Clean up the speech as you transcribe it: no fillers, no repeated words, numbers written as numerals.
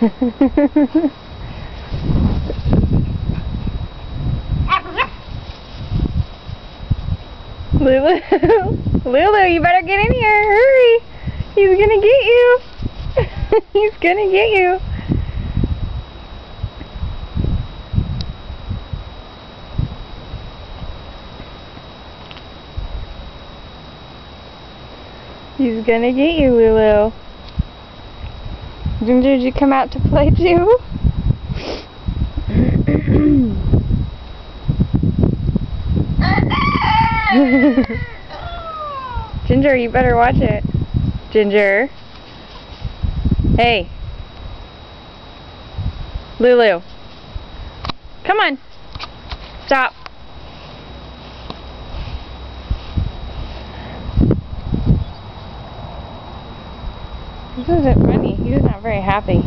Lulu, Lulu, you better get in here. Hurry. He's gonna get you. He's gonna get you. He's gonna get you, Lulu. Ginger, did you come out to play too? Ginger, you better watch it. Ginger. Hey. Lulu. Come on. Stop. This isn't funny. He's not very happy.